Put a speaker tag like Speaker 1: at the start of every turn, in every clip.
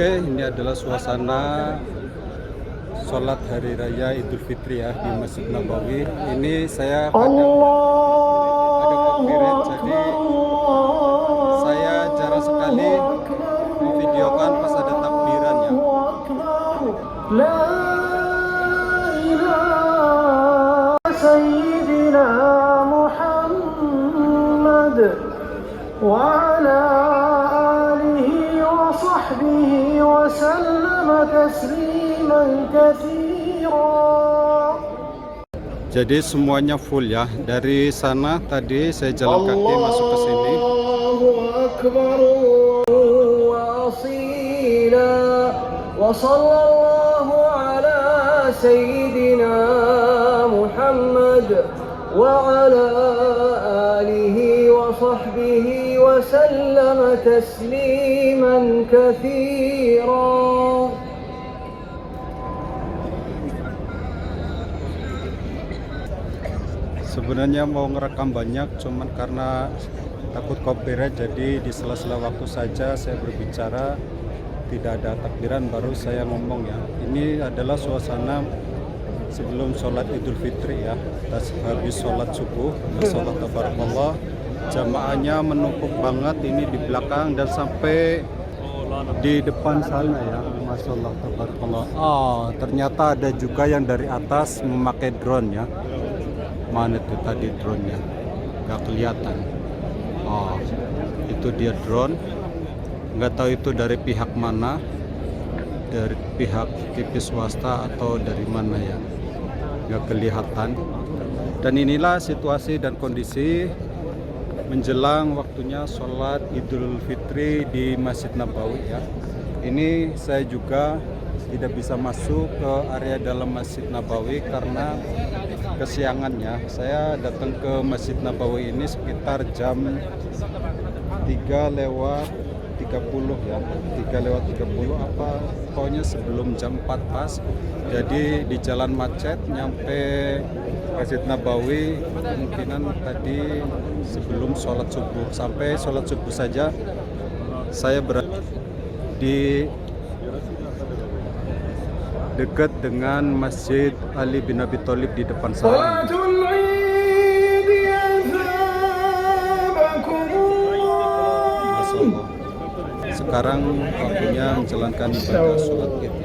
Speaker 1: Oke, ini adalah suasana sholat hari raya Idul Fitri ya di Masjid Nabawi. Ini saya ada copyright, jadi saya jarang sekali memvideokan pas ada takbiran ya.
Speaker 2: Sayyidina Muhammad wa ala alihi wa sahbihi wa sallama tasliman katsira.
Speaker 1: Jadi semuanya full ya. Dari sana tadi saya jalan kaki masuk ke sini.
Speaker 2: Allahu akbar wa asila wa sallallahu ala sayyidina Muhammad wa ala alihi wa sahbihi wa sallama tasliman katsira.
Speaker 1: Sebenarnya mau ngerekam banyak, cuman karena takut copyright, jadi di sela-sela waktu saja saya berbicara. Tidak ada takbiran baru saya ngomong ya. Ini adalah suasana sebelum sholat Idul Fitri ya. Habis sholat subuh, sholat tabarakallah, jamaahnya menumpuk banget ini di belakang dan sampai di depan sana ya. Masya Allah tabarakallah. Ternyata ada juga yang dari atas memakai drone ya. Mana itu tadi drone-nya? Gak kelihatan. Itu dia drone. Nggak tahu itu dari pihak mana, dari pihak TV swasta atau dari mana ya, nggak kelihatan. Dan inilah situasi dan kondisi menjelang waktunya sholat Idul Fitri di Masjid Nabawi ya. Ini saya juga tidak bisa masuk ke area dalam Masjid Nabawi karena kesiangannya. Saya datang ke Masjid Nabawi ini sekitar jam 3:30 ya, 3:30 apa pokoknya sebelum jam 4 pas. Jadi di jalan macet nyampe Masjid Nabawi kemungkinan tadi sebelum sholat subuh. Sampai sholat subuh saja saya berada di dekat dengan Masjid Ali bin Abi Thalib di depan sana. Sekarang waktunya menjalankan ibadah sholat Id.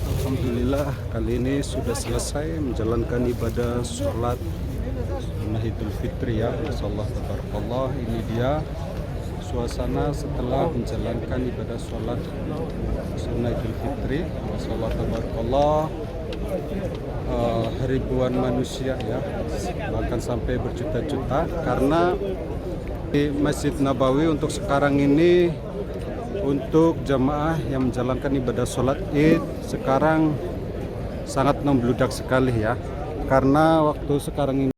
Speaker 1: Alhamdulillah kali ini sudah selesai menjalankan ibadah sholat Idul Fitri ya. Masyaallah tabarakallah. Ini dia suasana setelah menjalankan ibadah sholat sunnah Idul Fitri. Masyaallah tabarakallah. Ribuan manusia ya, bahkan sampai berjuta-juta, karena di Masjid Nabawi untuk sekarang ini untuk jamaah yang menjalankan ibadah sholat Id sekarang sangat membludak sekali ya, karena waktu sekarang ini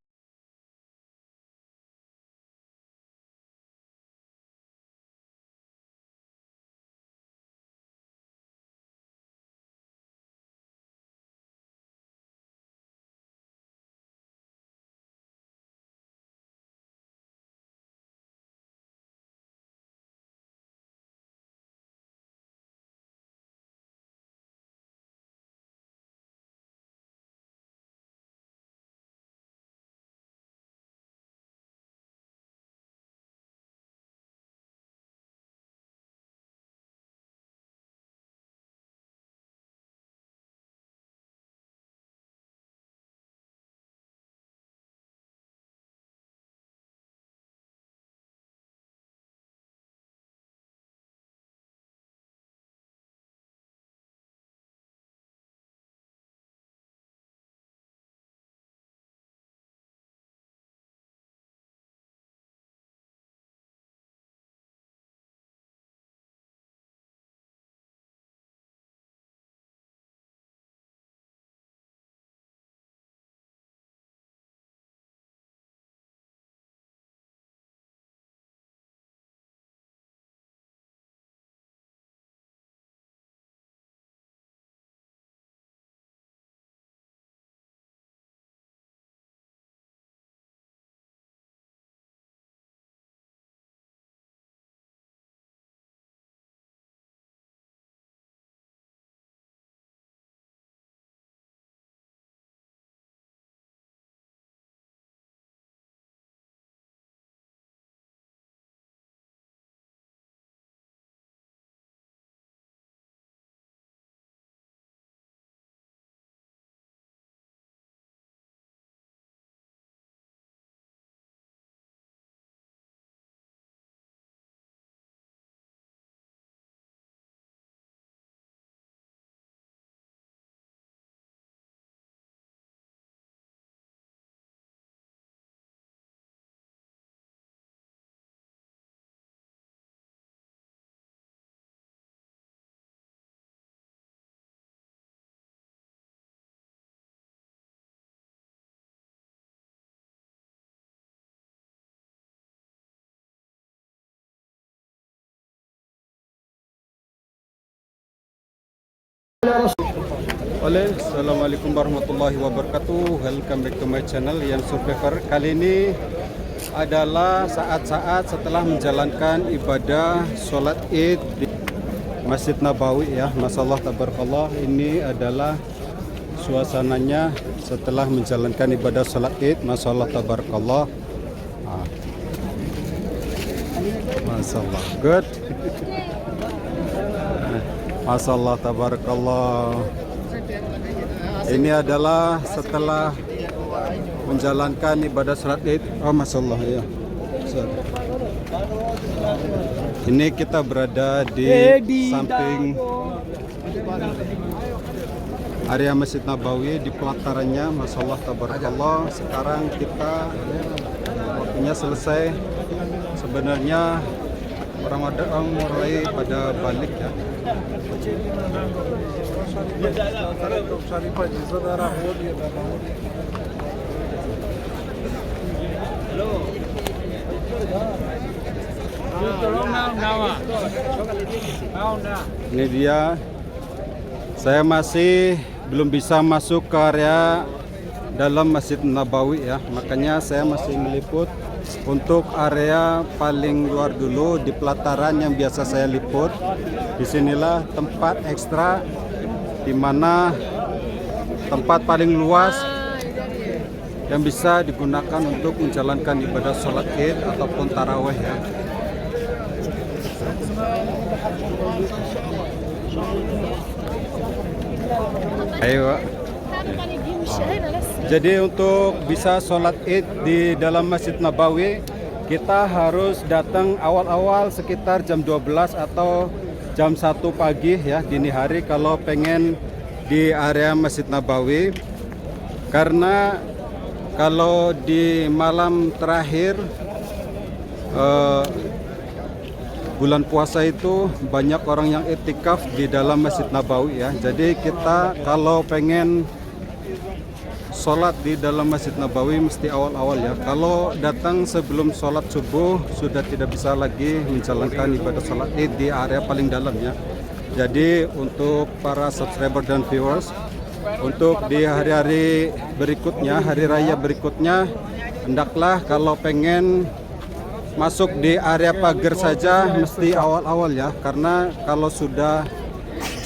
Speaker 1: Assalamualaikum warahmatullahi wabarakatuh. Welcome back to my channel Yan Survivor. Kali ini adalah saat-saat setelah menjalankan ibadah sholat id di Masjid Nabawi ya. Masyaallah tabarakallah, ini adalah suasananya setelah menjalankan ibadah sholat id. Masyaallah tabarakallah. Masyaallah, good. Masyaallah tabarakallah. Ini adalah setelah menjalankan ibadah sholat id. Oh, masyaallah ya. Ini kita berada di samping area Masjid Nabawi di pelatarannya. Masyaallah tabarakallah. Sekarang kita waktunya selesai. Sebenarnya Ramadan mulai pada balik ya. Ini dia. Saya masih belum bisa masuk ke area dalam Masjid Nabawi ya. Makanya saya masih meliput untuk area paling luar dulu di pelataran yang biasa saya liput. Disinilah tempat ekstra, di mana tempat paling luas yang bisa digunakan untuk menjalankan ibadah sholat id ataupun taraweh ya. Ayo. Jadi untuk bisa sholat id di dalam Masjid Nabawi, kita harus datang awal-awal sekitar jam 12 atau jam 1 pagi ya, dini hari kalau pengen di area Masjid Nabawi. Karena kalau di malam terakhir bulan puasa itu banyak orang yang iktikaf di dalam Masjid Nabawi ya. Jadi kita kalau pengen sholat di dalam Masjid Nabawi mesti awal-awal ya. Kalau datang sebelum sholat subuh sudah tidak bisa lagi menjalankan ibadah sholat id di area paling dalam ya. Jadi untuk para subscriber dan viewers, untuk di hari-hari berikutnya, hari raya berikutnya, hendaklah kalau pengen masuk di area pagar saja mesti awal-awal ya. Karena kalau sudah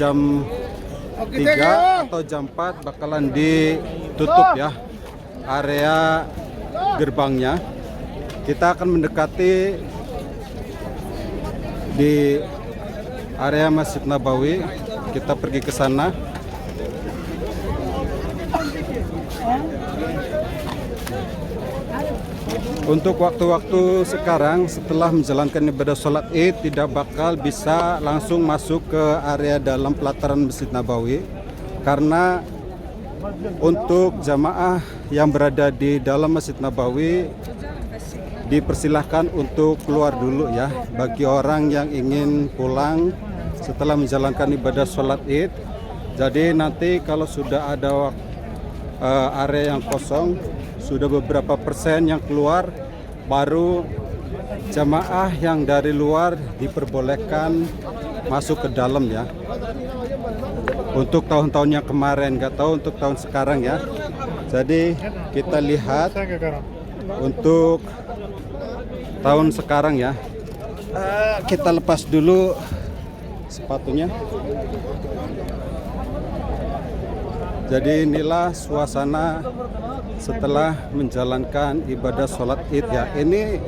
Speaker 1: jam 3 atau jam 4 bakalan ditutup ya area gerbangnya. Kita akan mendekati di area Masjid Nabawi. Kita pergi ke sana. Untuk waktu-waktu sekarang setelah menjalankan ibadah sholat id tidak bakal bisa langsung masuk ke area dalam pelataran Masjid Nabawi, karena untuk jamaah yang berada di dalam Masjid Nabawi dipersilahkan untuk keluar dulu ya, bagi orang yang ingin pulang setelah menjalankan ibadah sholat id. Jadi nanti kalau sudah ada area yang kosong, sudah beberapa persen yang keluar, baru jamaah yang dari luar diperbolehkan masuk ke dalam ya. Untuk tahun-tahun yang kemarin, nggak tahu untuk tahun sekarang ya. Jadi kita lihat untuk tahun sekarang ya. Kita lepas dulu sepatunya. Jadi inilah suasana setelah menjalankan ibadah sholat id ya. Ini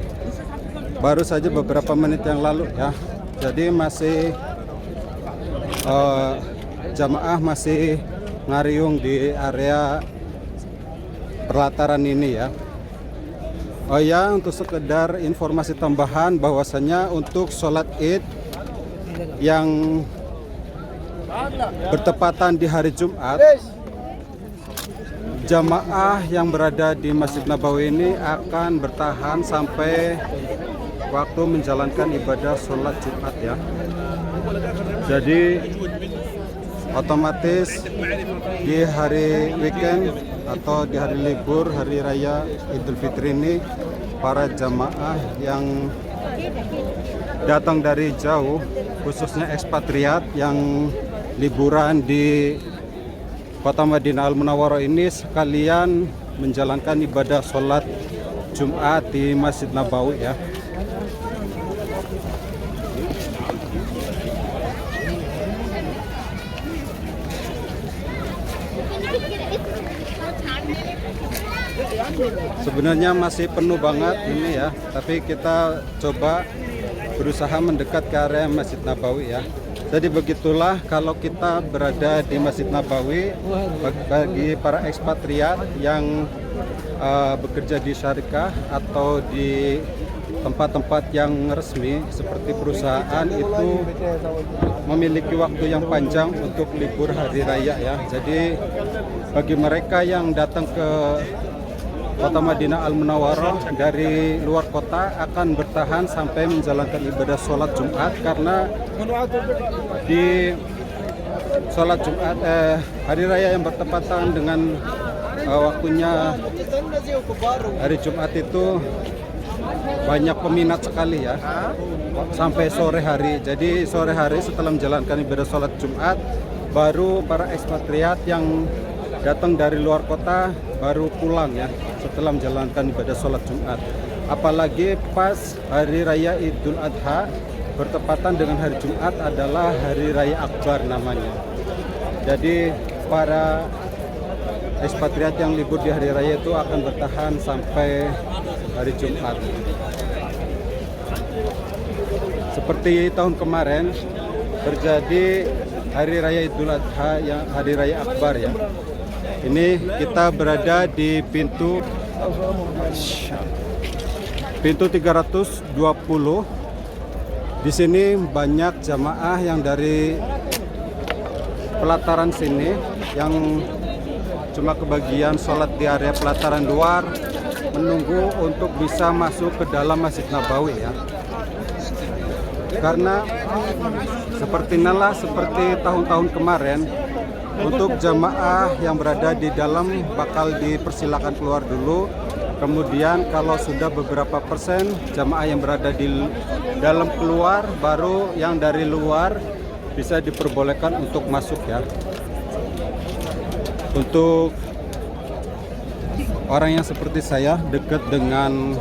Speaker 1: baru saja beberapa menit yang lalu ya. Jadi masih jamaah masih ngariung di area pelataran ini ya. Oh ya, untuk sekedar informasi tambahan bahwasanya untuk sholat id yang bertepatan di hari Jumat, jamaah yang berada di Masjid Nabawi ini akan bertahan sampai waktu menjalankan ibadah sholat Jumat ya. Jadi otomatis di hari weekend atau di hari libur, hari raya Idul Fitri ini, para jamaah yang datang dari jauh, khususnya ekspatriat yang liburan di kota Madinah Al Munawwarah ini sekalian menjalankan ibadah sholat Jumat di Masjid Nabawi ya. Sebenarnya masih penuh banget ini ya, tapi kita coba berusaha mendekat ke area Masjid Nabawi ya. Jadi begitulah kalau kita berada di Masjid Nabawi, bagi para ekspatriat yang bekerja di syarikat atau di tempat-tempat yang resmi seperti perusahaan, itu memiliki waktu yang panjang untuk libur hari raya ya. Jadi bagi mereka yang datang ke kota Madinah Al Munawwarah dari luar kota akan bertahan sampai menjalankan ibadah sholat Jumat, karena di sholat Jumat hari raya yang bertepatan dengan waktunya hari Jumat itu banyak peminat sekali ya, sampai sore hari. Jadi sore hari setelah menjalankan ibadah sholat Jumat, baru para ekspatriat yang datang dari luar kota baru pulang ya setelah menjalankan ibadah sholat Jumat. Apalagi pas hari raya Idul Adha bertepatan dengan hari Jumat adalah hari raya akbar namanya. Jadi para ekspatriat yang libur di hari raya itu akan bertahan sampai hari Jumat. Seperti tahun kemarin terjadi hari raya Idul Adha yang hari raya akbar ya. Ini kita berada di pintu 320. Di sini banyak jamaah yang dari pelataran sini yang cuma kebagian sholat di area pelataran luar, menunggu untuk bisa masuk ke dalam Masjid Nabawi ya. Karena seperti tahun-tahun kemarin, untuk jamaah yang berada di dalam bakal dipersilakan keluar dulu. Kemudian kalau sudah beberapa persen jamaah yang berada di dalam keluar, baru yang dari luar bisa diperbolehkan untuk masuk ya. Untuk orang yang seperti saya dekat dengan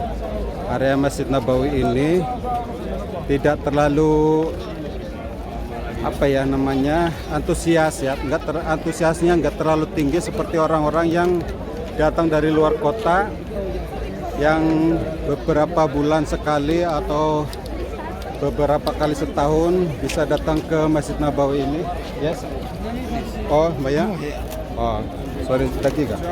Speaker 1: area Masjid Nabawi ini tidak terlalu antusias ya, antusiasnya nggak terlalu tinggi seperti orang-orang yang datang dari luar kota yang beberapa bulan sekali atau beberapa kali setahun bisa datang ke Masjid Nabawi ini. Yes. Oh, Mbak ya? Oh, sorry, lagi kak.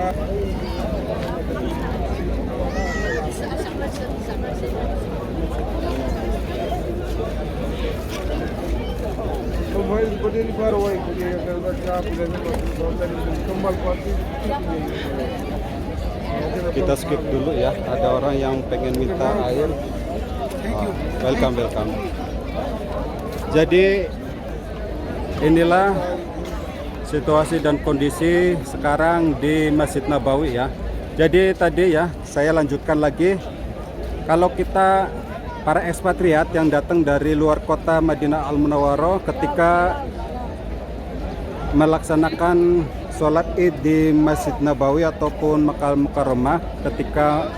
Speaker 1: Kita skip dulu ya, ada orang yang pengen minta air. Welcome. Jadi inilah situasi dan kondisi sekarang di Masjid Nabawi ya. Jadi tadi ya, saya lanjutkan lagi. Kalau kita para ekspatriat yang datang dari luar kota Madinah Al Munawwarah, ketika melaksanakan sholat Id di Masjid Nabawi ataupun Makkah Mukarramah, ketika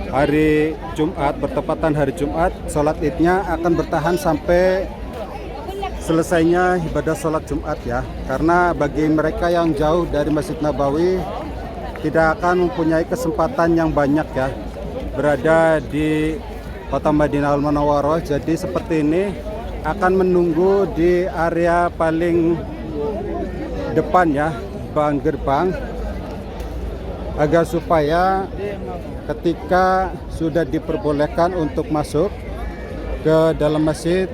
Speaker 1: hari Jumat bertepatan hari Jumat, sholat Idnya akan bertahan sampai selesainya ibadah sholat Jumat ya. Karena bagi mereka yang jauh dari Masjid Nabawi tidak akan mempunyai kesempatan yang banyak ya berada di kota Madinah Al Munawwarah. Jadi seperti ini akan menunggu di area paling depan ya, gerbang, agar supaya ketika sudah diperbolehkan untuk masuk ke dalam masjid,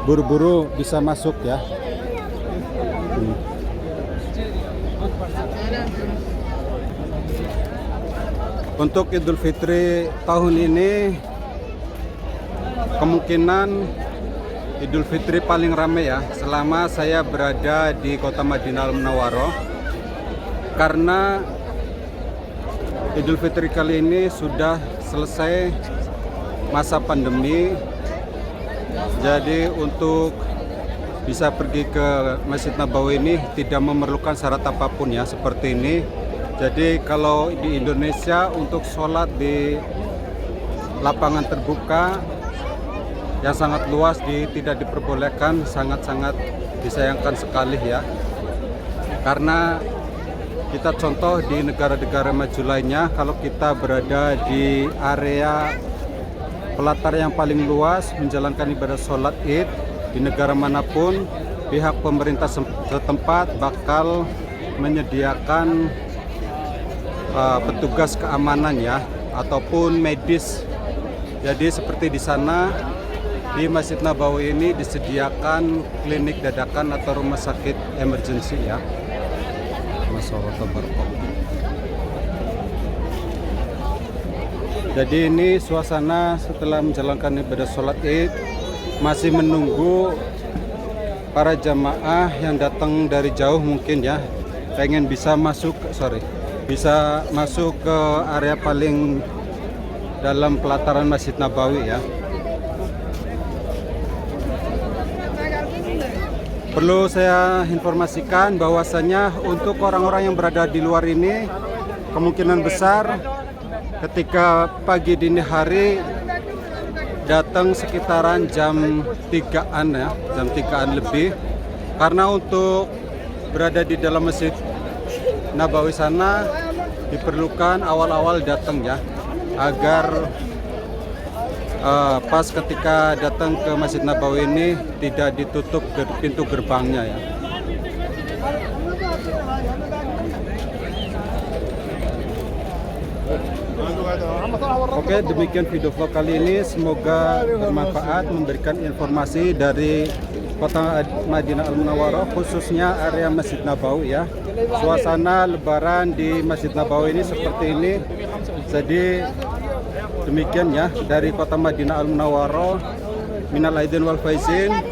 Speaker 1: buru-buru bisa masuk ya. Untuk Idul Fitri tahun ini kemungkinan Idul Fitri paling ramai ya selama saya berada di kota Madinah Al Munawwarah, karena Idul Fitri kali ini sudah selesai masa pandemi. Jadi untuk bisa pergi ke Masjid Nabawi ini tidak memerlukan syarat apapun ya, seperti ini. Jadi kalau di Indonesia untuk sholat di lapangan terbuka yang sangat luas tidak diperbolehkan, sangat-sangat disayangkan sekali ya. Karena kita contoh di negara-negara maju lainnya, kalau kita berada di area pelatar yang paling luas menjalankan ibadah sholat id di negara manapun, pihak pemerintah setempat bakal menyediakan petugas keamanan ya, ataupun medis. Jadi seperti di sana di Masjid Nabawi ini disediakan klinik dadakan atau rumah sakit emergency ya. Jadi ini suasana setelah menjalankan ibadah sholat id, masih menunggu para jamaah yang datang dari jauh mungkin ya, pengen bisa masuk ke area paling dalam pelataran Masjid Nabawi ya. Perlu saya informasikan bahwasanya untuk orang-orang yang berada di luar ini kemungkinan besar ketika pagi dini hari datang sekitaran jam 3-an ya, jam 3-an lebih, karena untuk berada di dalam Masjid Nabawi sana diperlukan awal-awal datang ya, agar pas ketika datang ke Masjid Nabawi ini tidak ditutup pintu gerbangnya ya. Oke, demikian video vlog kali ini, semoga bermanfaat, memberikan informasi dari Kota Madinah Al Munawwarah, khususnya area Masjid Nabawi ya. Suasana lebaran di Masjid Nabawi ini seperti ini. Jadi demikian ya dari Kota Madinah Al Munawwarah. Minal aidin wal faizin.